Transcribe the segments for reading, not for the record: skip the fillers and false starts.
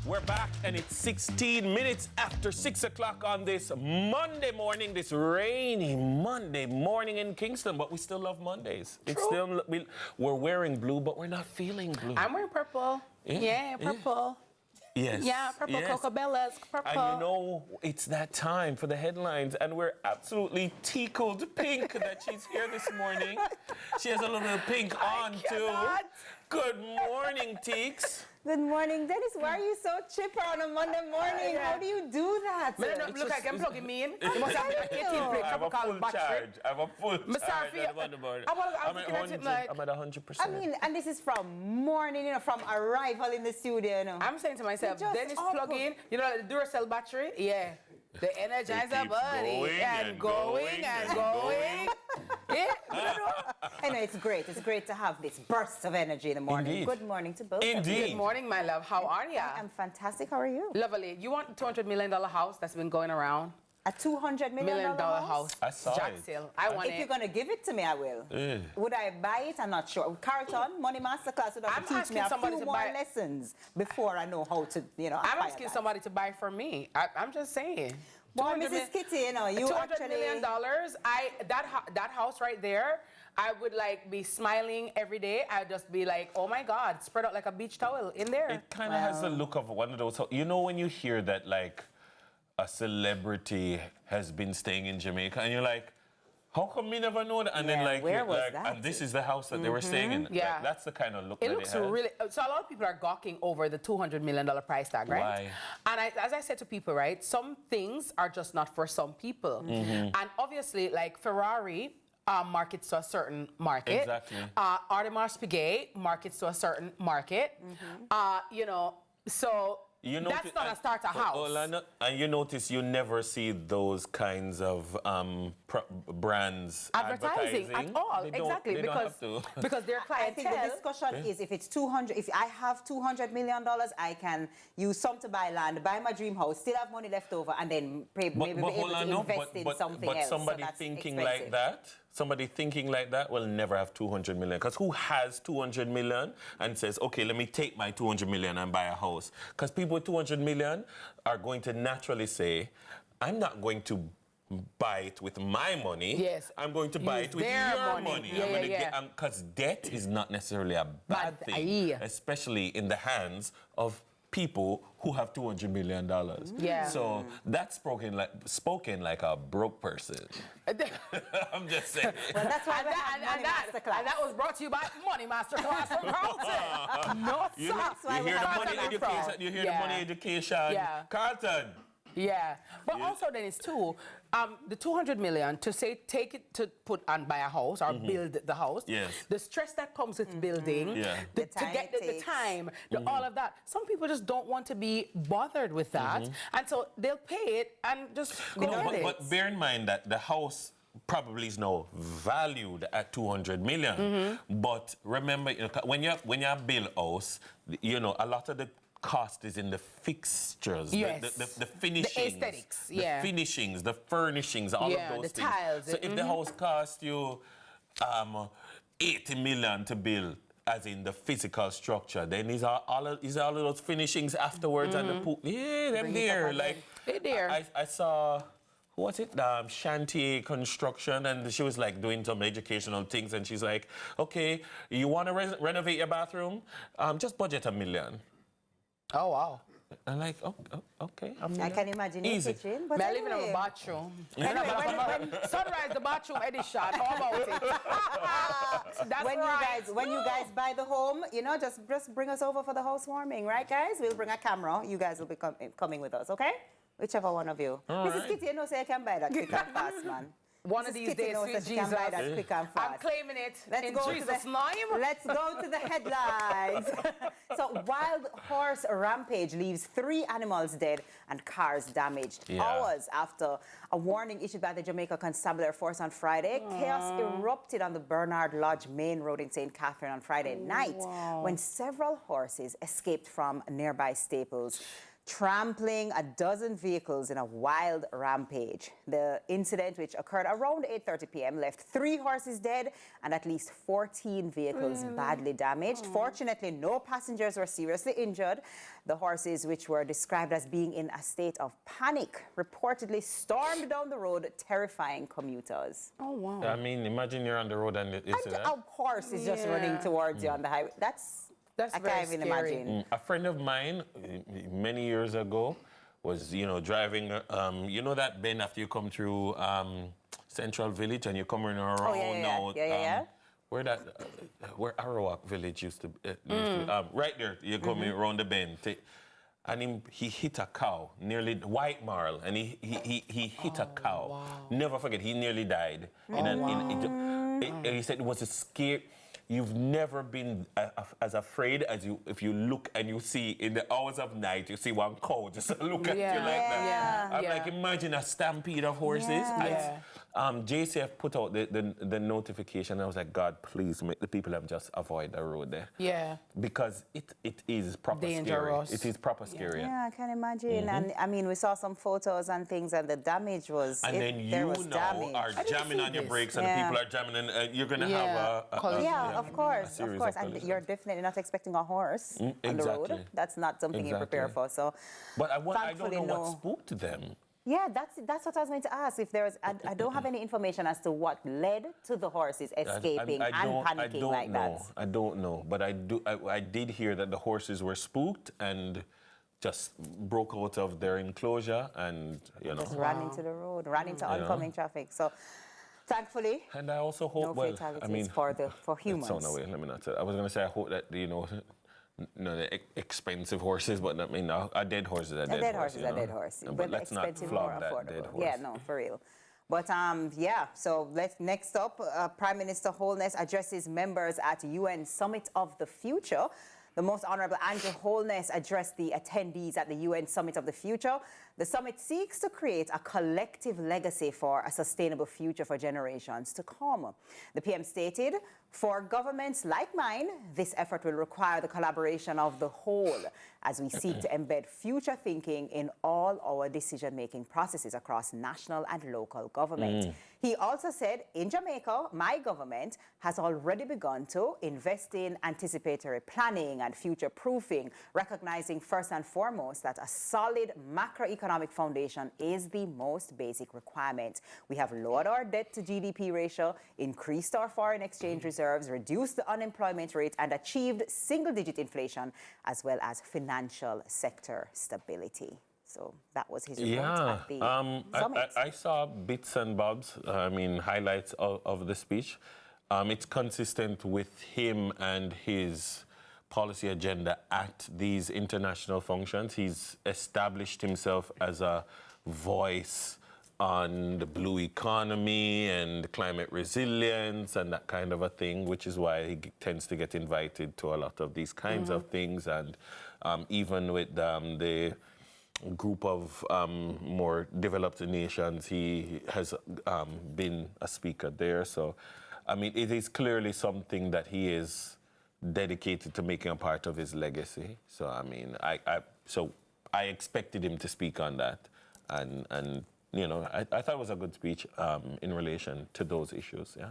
We're back, and it's 16 minutes after 6 o'clock on this Monday morning, this rainy Monday morning in Kingston. But we still love Mondays. True. It's still we're wearing blue, but we're not feeling blue. I'm wearing purple. Yeah, purple. Yes. Yeah, purple Cocobellas, purple. And you know, it's that time for the headlines, and we're absolutely tickled pink that she's here this morning. She has a little pink on, too. Good morning, Teeks. Good morning, Dennis. Why are you so chipper on a Monday morning? How do you do that? Look, I can plug him in. You must have like 18 plate I have a full battery. charge. I have a full charge. I'm at 100%. I mean, and this is from morning, you know, from arrival in the studio, you know. I'm saying to myself, Dennis plug in, you know, the Duracell battery? Yeah. The Energizer buddy. And going. Yeah. I know, it's great. It's great to have this burst of energy in the morning. Indeed. Good morning to both. Indeed. Good morning, my love. How are you? I'm fantastic. How are you? Lovely. You want a $200 million house that's been going around? A $200 million house. I saw Jack it. Sale. I want If it. you're going to give it to me, I will. Would I buy it? I'm not sure. Carlton, Money Masterclass would have to teach me a few more lessons before I know how to, you know, I'm asking somebody to buy for me. I'm just saying. Well, Mrs. Kitty, you know, you $200 million. That house right there, I would like be smiling every day. I'd just be like, oh my God, spread out like a beach towel in there. It kind of has the look of one of those. You know when you hear that like a celebrity has been staying in Jamaica, and you're like, how come me never know that? And then like, where was that? and this is the house that they were staying in. Yeah. Like, that's the kind of look It that looks it has. really. So a lot of people are gawking over the $200 million price tag, right? Why? And as I said to people, right, some things are just not for some people. And obviously, like Ferrari markets to a certain market. Exactly. Audemars Piguet markets to a certain market. You know, so. That's not a starter house. And you notice you never see those kinds of brands advertising at all. Exactly, because their clientele. I think the discussion is if it's 200, if I have $200 million, I can use some to buy land, buy my dream house, still have money left over, and then maybe be able to invest in something else. But somebody thinking like that, somebody thinking like that will never have 200 million. Because who has 200 million and says, okay, let me take my 200 million and buy a house? Because people with 200 million are going to naturally say, I'm not going to buy it with my money. Yes. I'm going to buy it with your money. Because debt is not necessarily a bad thing, especially in the hands of people who have $200 million. Yeah. So that's spoken like a broke person. I'm just saying. Well, that's why and that was brought to you by Money Masterclass from Carlton. No, you hear the money education. You hear the money education. Yeah. Carlton. Yeah, but also then it's too, the $200 million to say take it to put and buy a house or build the house. Yes. The stress that comes with building, to get the time, all of that. Some people just don't want to be bothered with that, and so they'll pay it and just go with it. But bear in mind that the house probably is now valued at 200 million. But remember, you know, when you build a house, you know, a lot of the cost is in the fixtures, the finishings, the aesthetics, the finishings, the furnishings, all of those things. Tiles, so if the house costs you 80 million to build, as in the physical structure, then is all of those finishings afterwards and the pool. Yeah, they're there. Like they're there. I saw. What's it? Shanty Construction, and she was like doing some educational things, and she's like, "Okay, you want to renovate your bathroom? Just budget $1 million." Oh wow! I'm like, okay. I can imagine your kitchen, but I live in a bathroom. Sunrise, the bathroom edition. How about it? That's when you guys buy the home, you know, just bring us over for the housewarming, right, guys? We'll bring a camera. You guys will be coming with us, okay? Whichever one of you. Mrs. Kitty, you know, say I can buy that quick and fast, man. One of these days, sweet Jesus. I'm claiming it in Jesus' name. Let's go to the headlines. So, wild horse rampage leaves 3 animals dead and cars damaged. Hours after a warning issued by the Jamaica Constabulary Force on Friday, chaos erupted on the Bernard Lodge Main Road in St. Catherine on Friday night when several horses escaped from nearby stables. trampling a dozen vehicles in a wild rampage. The incident, which occurred around 8:30 p.m., left 3 horses dead and at least 14 vehicles badly damaged. Fortunately, no passengers were seriously injured. The horses, which were described as being in a state of panic, reportedly stormed down the road, terrifying commuters. Oh, wow. I mean, imagine you're on the road and you see that. A horse is just running towards you on the highway. I very can't even scary. imagine. A friend of mine, many years ago, was, driving, that bend after you come through Central Village and you're coming around now. Where Arawak Village used to be. Right there, you're coming around the bend. And he hit a cow, nearly White Marl, and he hit a cow. Wow. Never forget, he nearly died. He said it was a scare. You've never been as afraid as if you look and you see in the hours of night, you see one cow just look at you like that. I'm like, imagine a stampede of horses. JCF put out the notification. I was like, God, please make the people just avoid the road there. Yeah. Because it is proper dangerous. Scary. It is proper scary. Yeah, I can imagine. And I mean, we saw some photos and things, and the damage was. And then you are jamming on your brakes, and the people are jamming, and you're gonna have a of course. And you're definitely not expecting a horse on the road. That's not something you prepare for. So, but I don't know what spooked them. Yeah, that's what I was going to ask. If there was, I don't have any information as to what led to the horses escaping and panicking like that. I don't know, but I did hear that the horses were spooked and just broke out of their enclosure and just ran into the road, ran into oncoming traffic. So. Thankfully, and I also hope, no fatalities for humans. Let me not say. I was going to say I hope that the expensive horses, but I mean a dead horse is a dead horse. A dead horse. But let's not flog that dead horse. Yeah, no, for real. But so next up, Prime Minister Holness addresses members at UN Summit of the Future. The Most Honorable Andrew Holness addressed the attendees at the UN Summit of the Future. The summit seeks to create a collective legacy for a sustainable future for generations to come. The PM stated, for governments like mine, this effort will require the collaboration of the whole as we seek to embed future thinking in all our decision-making processes across national and local government. He also said, in Jamaica, my government has already begun to invest in anticipatory planning and future-proofing, recognizing first and foremost that a solid macroeconomic foundation is the most basic requirement. We have lowered our debt to GDP ratio, increased our foreign exchange reserves, reduced the unemployment rate, and achieved single-digit inflation, as well as financial sector stability. So that was his report at the summit. I saw bits and bobs, highlights of the speech. It's consistent with him and his policy agenda at these international functions. He's established himself as a voice on the blue economy and climate resilience and that kind of a thing, which is why he tends to get invited to a lot of these kinds of things. And even with the group of more developed nations, he has been a speaker there. So, it is clearly something that he is dedicated to making a part of his legacy. So, I expected him to speak on that. And I thought it was a good speech in relation to those issues, yeah.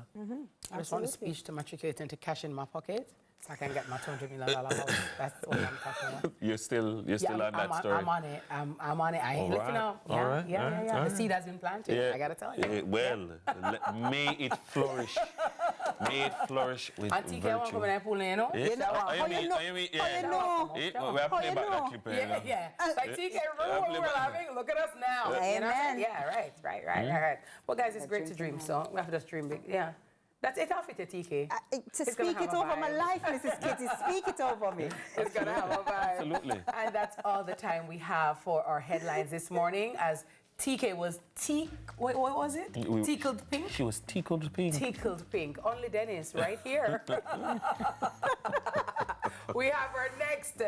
I just want a speech to matriculate into cash in my pocket so I can get my $200 million house. That's what I'm talking about. You're still on that story? I'm on it. I'm on it. I ain't lifting up. Yeah. The seed has been planted. Yeah. I got to tell you. May it flourish. May it flourish with Auntie virtue. Auntie coming and pulling, How you know? We have to play back that clip here. Yeah. Like TK, remember what we were laughing? Look at us now. Amen. Yeah, right. Well, guys, it's great to dream, so we have to just dream big. Yeah. That's it off it, TK. To speak it over my life, Mrs. Kitty. Speak it over me. It's going to have a vibe. Absolutely. And that's all the time we have for our headlines this morning, as TK was what was it? Tickled pink? She was tickled pink. Tickled pink. Only Dennis right here. We have our next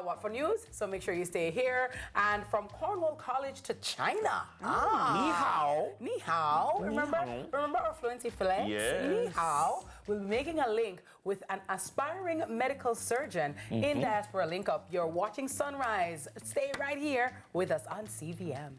What for News, so make sure you stay here. And from Cornwall College to China. Ni hao. Ni hao. Remember our fluency flex? Yes. Ni hao. We'll be making a link with an aspiring medical surgeon in Diaspora Link Up. You're watching Sunrise. Stay right here with us on CVM.